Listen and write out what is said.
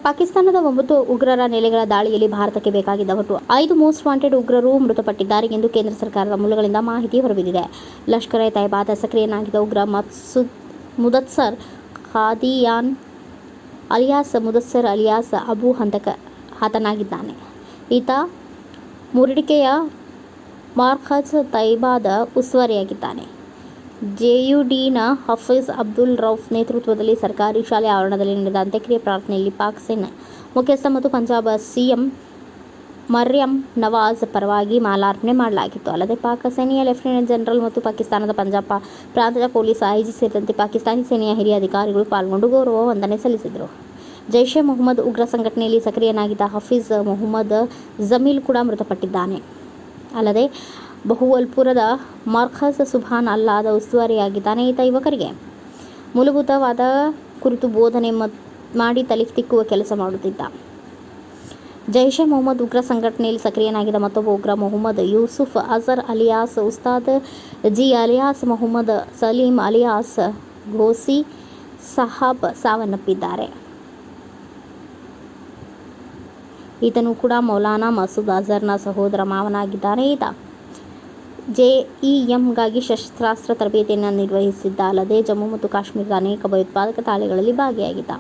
ಪಾಕಿಸ್ತಾನದ 9 ಉಗ್ರರ ನೆಲೆಗಳ ದಾಳಿಯಲ್ಲಿ ಭಾರತಕ್ಕೆ ಬೇಕಾಗಿದ್ದ ಒಟ್ಟು 5 ಮೋಸ್ಟ್ ವಾಂಟೆಡ್ ಉಗ್ರರು ಮೃತಪಟ್ಟಿದ್ದಾರೆ ಎಂದು ಕೇಂದ್ರ ಸರ್ಕಾರದ ಮೂಲಗಳಿಂದ ಮಾಹಿತಿ ಹೊರಬಿದ್ದಿದೆ. ಲಷ್ಕರ್ ಎ ತಯ್ಯಬಾದ ಸಕ್ರಿಯನಾಗಿದ್ದ ಉಗ್ರ ಮುದಸ್ಸರ್ ಖಾದಿಯಾನ್ ಅಲಿಯಾಸ್ ಮುದಸ್ಸರ್ ಅಲಿಯಾಸ್ ಅಬು ಹಂದಕ್ ಹತನಾಗಿದ್ದಾನೆ. ಈತ ಮುರಡಿಕೆಯ ಮಾರ್ಕಝ್ ತಯ್ಯಬಾದ ಉಸ್ತುವಾರಿಯಾಗಿದ್ದಾನೆ. ಜೆಯುಡಿನ ಹಫೀಜ್ ಅಬ್ದುಲ್ ರೌಫ್ ನೇತೃತ್ವದಲ್ಲಿ ಸರ್ಕಾರಿ ಶಾಲೆ ಆವರಣದಲ್ಲಿ ನಡೆದ ಅಂತ್ಯಕ್ರಿಯೆ ಪ್ರಾರ್ಥನೆಯಲ್ಲಿ ಪಾಕ್ ಸೇನಾ ಮುಖ್ಯಸ್ಥ ಮತ್ತು ಪಂಜಾಬ್ ಸಿಎಂ ಮರ್ಯಮ್ ನವಾಜ್ ಪರವಾಗಿ ಮಾಲಾರ್ಪಣೆ ಮಾಡಲಾಗಿತ್ತು. ಅಲ್ಲದೆ ಪಾಕ್ ಸೇನೆಯ ಲೆಫ್ಟಿನೆಂಟ್ ಜನರಲ್ ಮತ್ತು ಪಾಕಿಸ್ತಾನದ ಪಂಜಾಬ್ ಪ್ರಾಂತದ ಪೊಲೀಸ್ ಐಜಿ ಸೇರಿದಂತೆ ಪಾಕಿಸ್ತಾನಿ ಸೇನೆಯ ಹಿರಿಯ ಅಧಿಕಾರಿಗಳು ಪಾಲ್ಗೊಂಡು ಗೌರವ ವಂದನೆ ಸಲ್ಲಿಸಿದರು. ಜೈಷ್ ಎ ಮೊಹಮ್ಮದ್ ಉಗ್ರ ಸಂಘಟನೆಯಲ್ಲಿ ಸಕ್ರಿಯನಾಗಿದ್ದ ಹಫೀಜ್ ಮೊಹಮ್ಮದ್ ಜಮೀಲ್ ಕೂಡ ಮೃತಪಟ್ಟಿದ್ದಾನೆ. ಅಲ್ಲದೆ ಬಹುವಲ್ಪುರದ ಮರ್ಕಝ್ ಸುಬ್ಹಾನ್ ಅಲ್ಲಾದ ಉಸ್ತುವಾರಿಯಾಗಿದ್ದಾನೆ. ಈತ ಯುವಕರಿಗೆ ಮೂಲಭೂತವಾದ ಕುರಿತು ಬೋಧನೆ ಮಾಡಿ ತಲೆ ತಿಕ್ಕುವ ಕೆಲಸ ಮಾಡುತ್ತಿದ್ದ. ಜೈಷ್ ಎ ಮೊಹಮ್ಮದ್ ಉಗ್ರ ಸಂಘಟನೆಯಲ್ಲಿ ಸಕ್ರಿಯನಾಗಿದ್ದ ಮತ್ತೊಬ್ಬ ಉಗ್ರ Mohammed Yusuf Azhar alias Ustad ji alias Mohammed Salim alias Ghosi Sahab ಸಾವನ್ನಪ್ಪಿದ್ದಾರೆ. ಈತನು ಕೂಡ ಮೌಲಾನಾ ಮಸೂದ್ ಅಜರ್ನ ಸಹೋದರ ಮಾವನಾಗಿದ್ದಾನೆ. ಈತ ಜೆಇಎಂಗಾಗಿ ಶಸ್ತ್ರಾಸ್ತ್ರ ತರಬೇತಿಯನ್ನು ನಿರ್ವಹಿಸಿದ್ದ. ಅಲ್ಲದೆ ಜಮ್ಮು ಮತ್ತು ಕಾಶ್ಮೀರದ ಅನೇಕ ಭಯೋತ್ಪಾದಕ ದಾಳಿಗಳಲ್ಲಿ ಭಾಗಿಯಾಗಿದ್ದ.